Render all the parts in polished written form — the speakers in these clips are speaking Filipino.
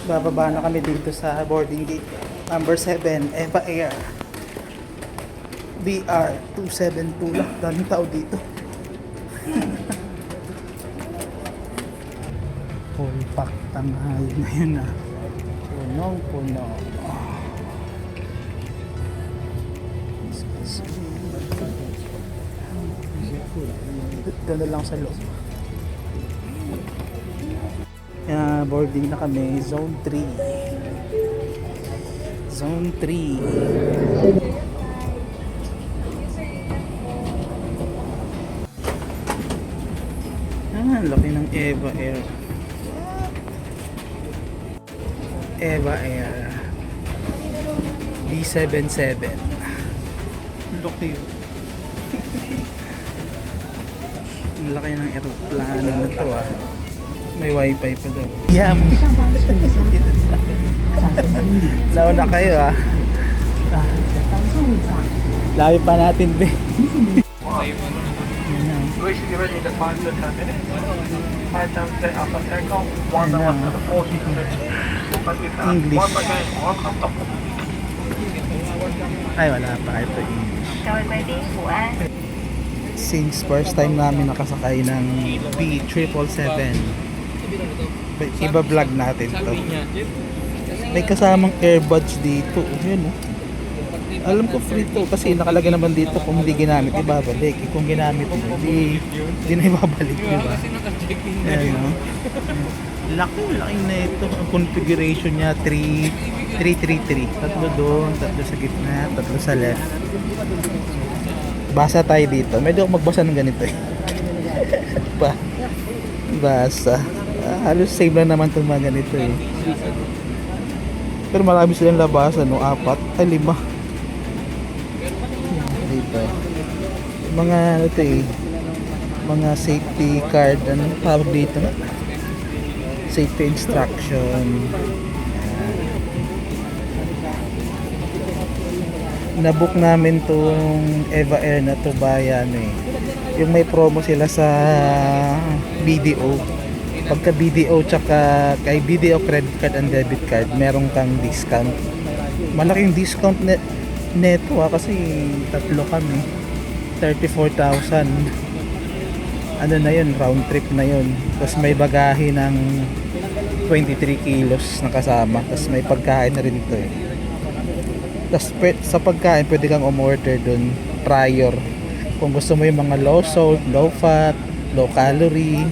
Bababa na kami dito sa boarding gate number 7, Eva Air. BR 272 lang. Daming tao dito. Full pack tanghali ngayon na. Punong-puno. Doon na lang sa loob. Boarding na kami. Zone 3. Zone 3. Laki ng Eva Air. Eva Air B77. Laki yun. Ang laki ng aeroplano na to ah. May wifi pa daw. Yeah. Nauna kayo ah. Lawi pa natin be. Wish to be ready in 5 to 10 minutes. 5 times the upper takeoff, 1 hour to the 40 minutes. English. Once again, welcome to Ay wala pa ito English. 各位贵宾午安。 Since first time namin nakasakay ng B777, iba-vlog natin to. May kasamang earbuds dito. Yun oh. Alam ko free to kasi nakalagay naman dito kung hindi ginamit ibabalik. Kung ginamit hindi na ibabalik, di ba? Ayan no. Laki na ito. Ang configuration niya 333. Tatlo doon, tatlo sa gitna, tatlo sa left. Basa tayo dito. Medyo ako magbasa ng ganito eh. Basa. Halos same lang naman itong mga ganito eh. Pero marami silang labasan, no? 4 ay 5. Dito. Mga ano ito eh. Mga safety card. Ano tawag dito? Safety instruction. Nabook namin tong Eva Air na to by ano eh. Yung may promo sila sa BDO. Pagka BDO tsaka kay BDO credit card and debit card, meron kang discount. Malaking discount neto kasi tatlo kami. 34,000. Ano na yun, round trip na yun. Tapos may bagahe ng 23 kilos na kasama. Tapos may pagkain na rin ito eh. Tapos sa pagkain pwede kang umorder dun prior kung gusto mo yung mga low salt, low fat, low calorie.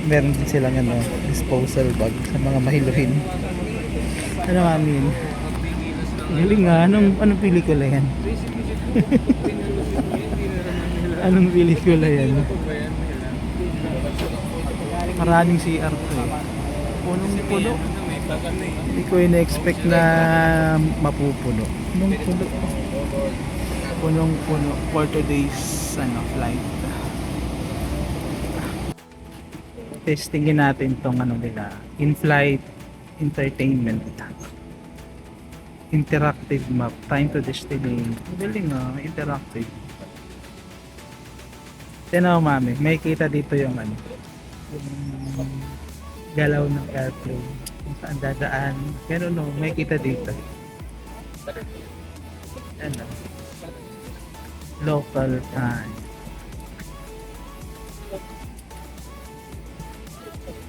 Meron din silang ano, disposal bag sa mga mahiluhin. Ano amin? Galing nga, anong pelikula yan? Anong pelikula yan? Maraming CR to eh. Punong-puno. Hindi ko ina-expect na mapupuno. Punong-puno. Punong-puno for today's flight. Testingin natin tong ano nila, in-flight entertainment. Interactive map, time to destination. Galing interactive. Tinaw mami, may kita dito yung ano, yung galaw ng airplane. Kung saan dadaan. Pero no, may kita dito. Ano? Local time.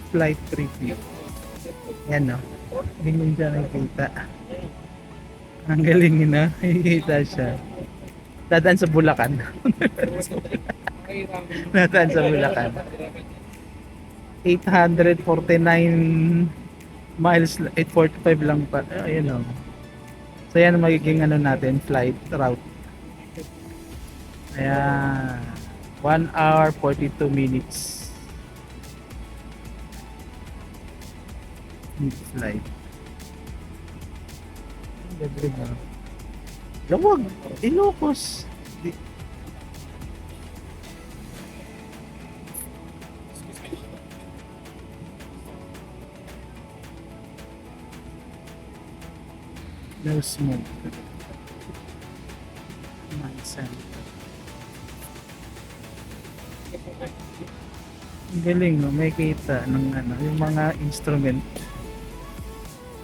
Flight preview. Yan no. Ganyan siya nakikita. Ang galing na. Nakikita siya. Dadaan sa Bulacan. Dadaan sa Bulacan. 849 miles, 845 lang pa. Ayun o. So yan ang magiging ano natin, flight route. Ayan. 1 hour 42 minutes. Flight. Galing na. Lawag. Ilocos. No smoke. Mindset. Ang galing no, may kita ng ano, yung mga instrument.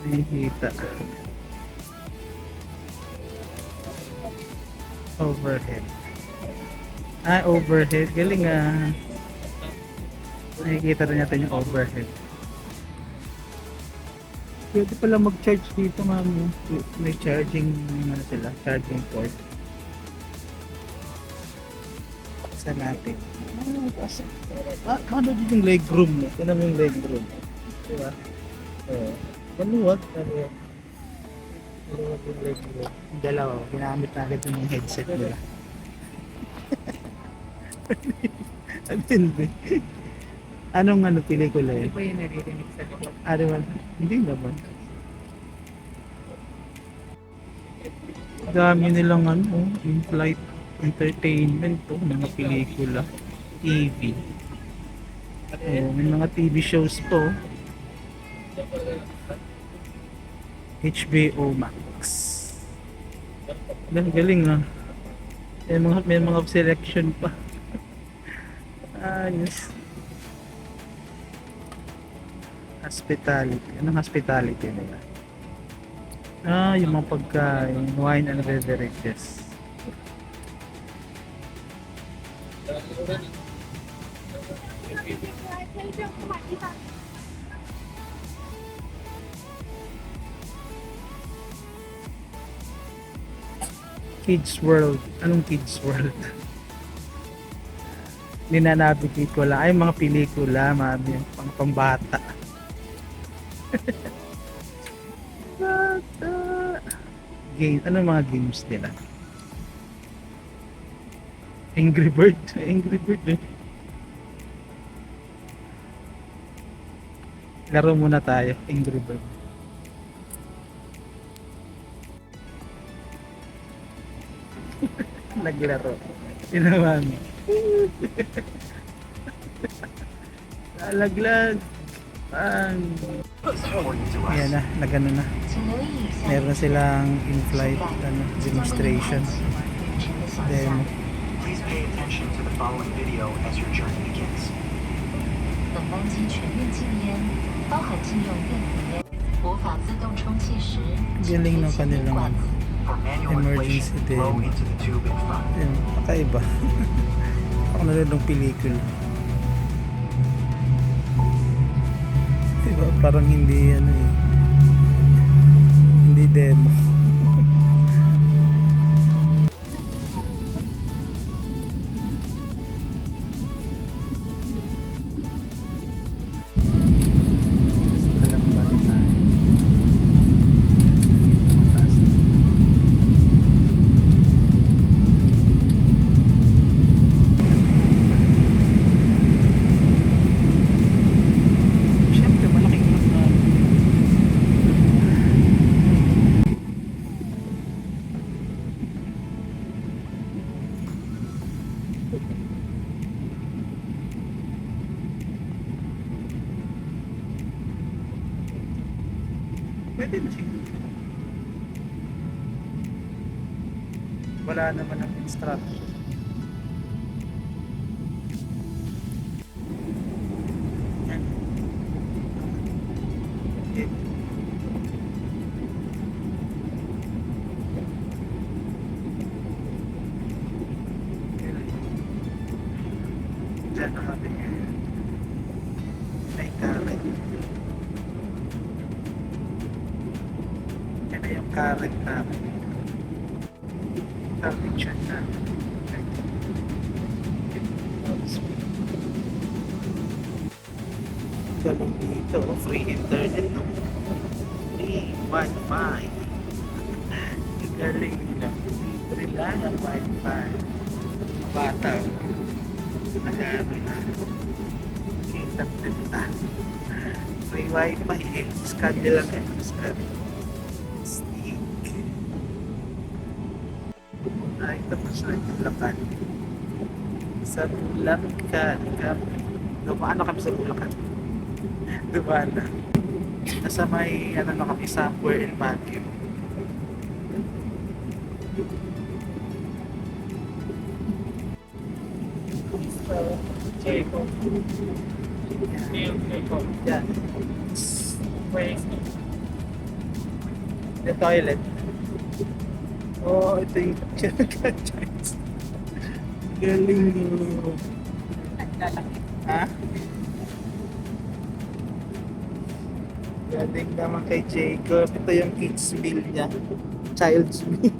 Nakikita. Overhead. Overhead. Galing ah. Nakikita rin natin yung overhead. Pwede pala mag-charge dito, mami. May charging, ano sila, charging port. Sa natin. Ano din yung legroom mo? Tignan mo yung legroom. Diba? Maluwag. Maluwag yung legroom. Yung dalawa, ginamit na agad yung headset nila. Ang hindi. Anong pelikula yun? Hindi ba yung naririnig sa likod? Ano man? Hindi naman. Dami nilang in-flight entertainment to, mga pelikula, TV. May mga TV shows po. HBO Max. Galing ah. May mga selection pa. Ayos. Hospitality. Anong hospitality nila? Yung mga pagkain, wine and beverages. Kids World. Anong Kids World? Ninanavigate ko lang. Ay, mga pelikula, mami. Pambata. Bata. Game. Anong mga games nila? Angry Bird. Angry Bird eh. Laro muna tayo. Angry Bird. Naglaro. Tinawa mo. Lalaglag. Ayan na, nagano na. Meron na silang in-flight demonstration. Demo. Please pay attention to the following video as your journey begins. 本班机全面禁烟，包含禁用电子烟。无法自动充气时，请 Galing 推 ng 起烟 kanilang 管子。 For manual Emergency inflation, demo. blow into the tube in front. Ayun, kakaiba. Ako nanonood ng pelikula. Diba? Parang hindi hindi demo. Alam ba na? Siyempre, malaking na. Pwede na siguro. Wala naman ang instructor. Yan. Okay. Diyan na kami. May carrot. Yan na yung carrot namin. Carrot siya na. Galing dito. Free internet. Free wifi. Galing na. Free lang ang wifi. Bata. Nagano na. Kita. Free wifi. Scan nila kayo. Scan. Stick. Ay, tapos na yung Bulacan. Sa Bulacan. Dumaan na kami sa Bulacan. Dumaan na. Nasa may, na kami, somewhere in Baguio. Checo. Yan. Checo. Yan. Wait. The toilet. Oh, ito yung Chinese. Galing mo. Ha? Galing naman kay Jacob. Ito yung kids meal niya. Child's meal.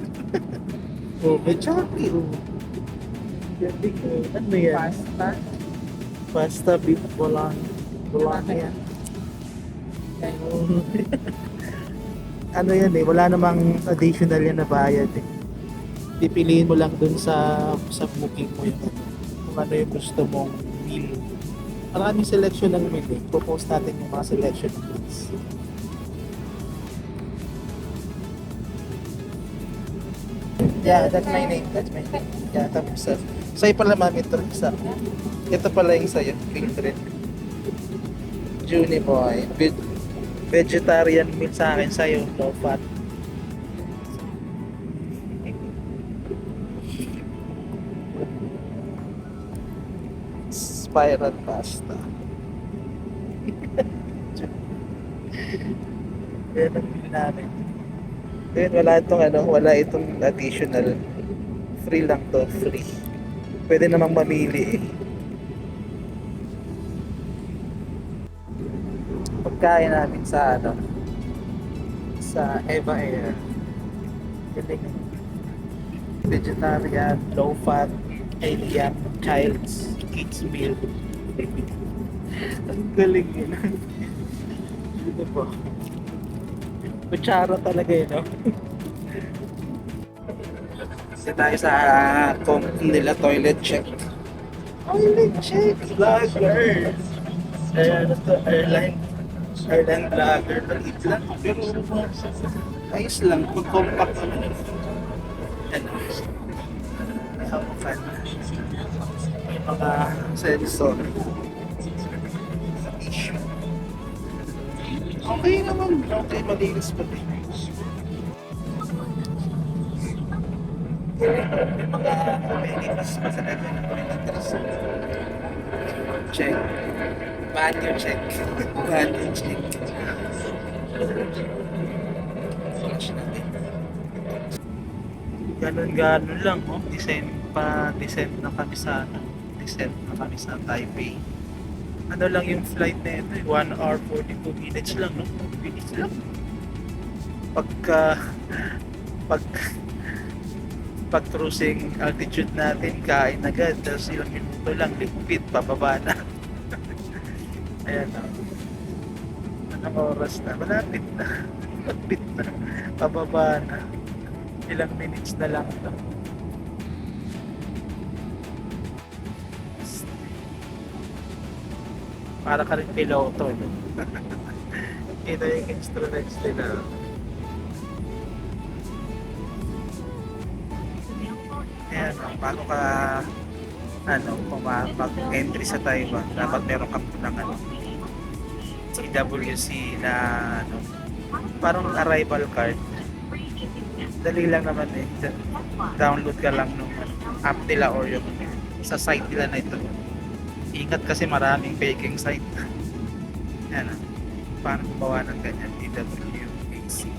Oh, may Chucky. Oh. Galing mo. Ano yan? Pasta? Pasta beef Bologna. Oh. Ano yan eh, wala namang additional yan na bayad eh. Pipiliin mo lang dun sa booking mo yung kung ano yung gusto mong meal. Maraming selection ng meal eh. Propose natin yung mga selection ng meals. Yeah, that's my name. That's my name. Yeah, tapos sa'yo pala mami ito isa. Ito pala yung sa'yo, Mildred. Junie boy. Vegetarian meal sa akin, sa'yo, low fat. Spiral pasta. Yan ang meal namin. Then wala itong additional. Free lang to, free. Pwede namang mamili eh. Pagkain namin sa Eva Air. Galing. Vegetarian, low fat, alien, kids meal. Ang galing yun. Dito po. Kutsara talaga yun, no? Kasi tayo sa nila toilet check. Toilet check! Vlogger! Ayan, ito, airline vlogger. Maliit lang, pero ayos lang. Mag-compact naman. Ano? May hawakan. May mga sensor. Issue. Okay naman. Okay, malinis pa din. May mga amenities pa sa level ng toiletries. Check. Banyo check. Banyo check. Flush natin. Ganon lang, oh. Descent na kami sa Taipei. Ano lang yung flight na ito, 1 hour 42 minutes lang, no? Bilis lang. Pag cruising altitude natin, kain agad, tapos ilang minuto lang, ligpit, pababa na. Ayan na. Anong oras na? Malapit na. Ligpit na. Pababa na. Ilang minutes na lang ito. Para ka rin piloto. No? Ito yung instruments nila. Ayan, paano ka kung mag-entry sa Taiwan, dapat meron ka ng CWC na parang arrival card. Dali lang naman eh. Download ka lang ng app nila or yung sa site nila na ito. Ingat kasi maraming faking site. Yan. Paano gumawa ng ganyan? DWAC.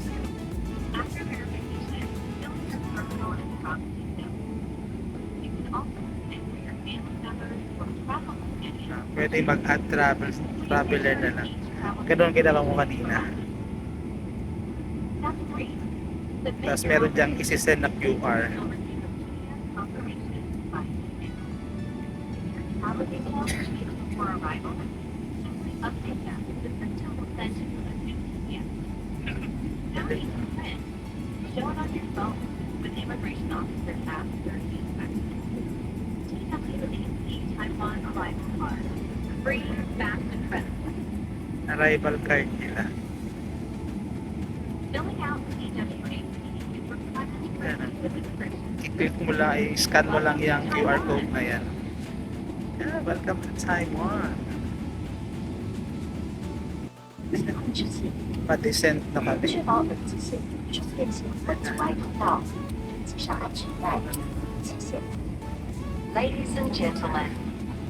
Pwede mag-add traveler na lang. Ganoon ginawa mo kanina. Tapos meron dyang isi-send na QR. Arrival card nila. I-click mo lang, i-scan mo lang yung QR code na yan. Yeah, welcome to Taiwan. Pa-descent na kami. 确保耳机线是变形和阻碍通道，系上安全带，谢谢。 Ladies and gentlemen,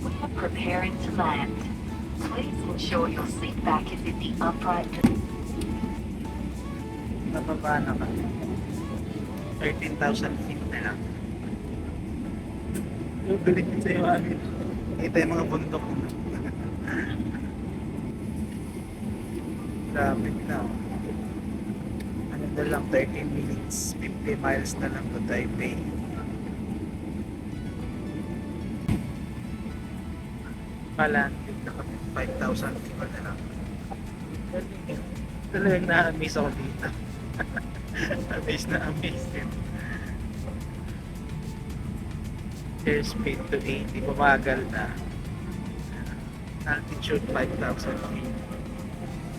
we are preparing to land. Please ensure your seat back is in the upright position. Nababa na kami. 13,000 feet na lang. Yung galing sa iyo amin. Kita yung mga bundok. Grabe na. Ano na lang, 13 minutes. 50 miles na lang to Taipei. Palanding na kami. 5,000 feet na lang. Talagang na-amaze ako dito. Amaze na amaze din. Airspeed to 80, bumagal na. Altitude 5,000 feet.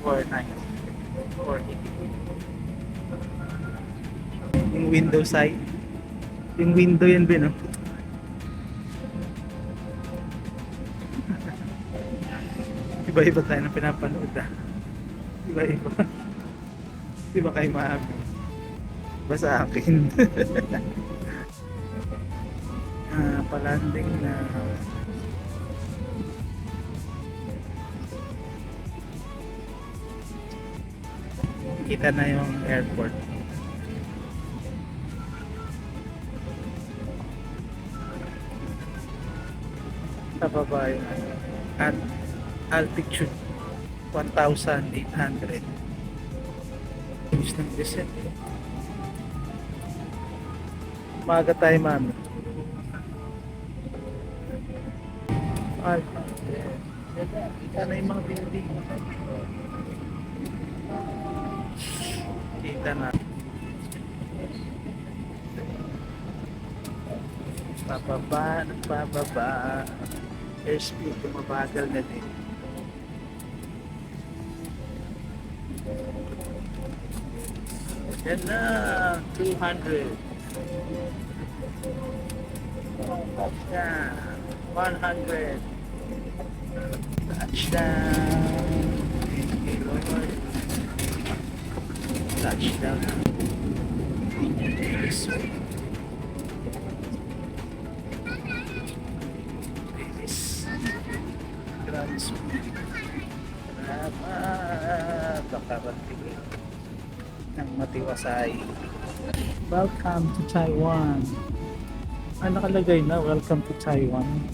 490. 480. Yung window side. Yung window yan din, no? Iba-iba tayo ng pinapanood, ah. Iba-iba. Iba kay Mami. Iba sa akin. Palanding na. Kita na yung airport. Sa baba yung at altitude 1,800. Bilis ng descent. Umaga tayo, Mami. Ay, kita na yung mga building. Kita na. Pababa, nagpababa. Airspeed, tumabagal na din. Yan na, 200. Touchdown. 100. Touchdown. Thank you, Lord. Touchdown. This way. This. Grabe speed. Salamat. Nakarating ng matiwasay. Welcome to Taiwan. Ah, nakalagay na, welcome to Taiwan.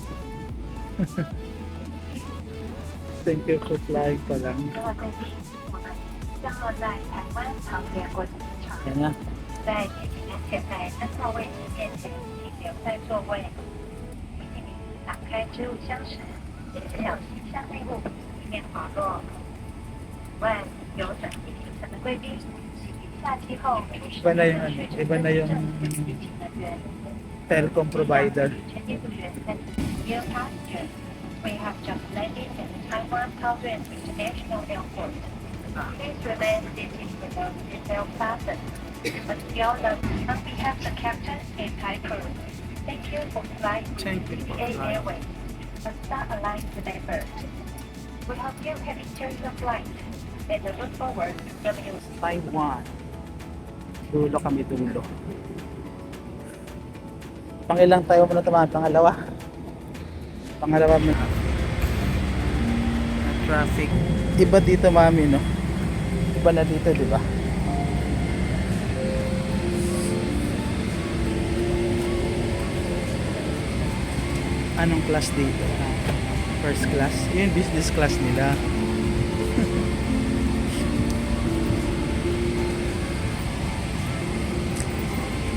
Thank you for flying pa lang. 各位贵宾，我们降落在台湾桃园国际机场。 Yan na. 在进行前台3号位置面前，请留在座位。提醒您打开置物箱时，小心箱内物品以免滑落。此外，有转机行程的贵宾，请于下机后Iba na yung ano, iba na yung 地勤人员。 telecom provider. Dear passengers, we have just landed at Taiwan Taoyuan International Airport. Please remain seated below the seatbelt fasten. Until the on behalf of the captain and Thai crew, thank you for flying with Thank you for CA flying. Airways, a Star Alliance member. We hope you have enjoyed your flight and look forward to serving you. Taiwan. Dulo kami, dulo. Pangilang tayo muna naman? Pangalawa. Pangalawa mo. Traffic. Iba dito, Mami, no? Iba na dito, di ba? Anong class dito? First class? Yun yung business class nila.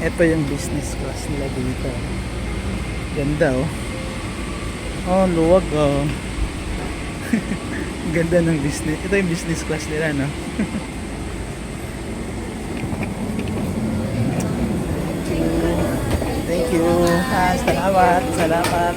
Ito yung business class nila dito. Ganda, oh. Oh, luwag, oh. Ganda ng business. Ito yung business class nila, no? Thank you. Salamat. Salamat.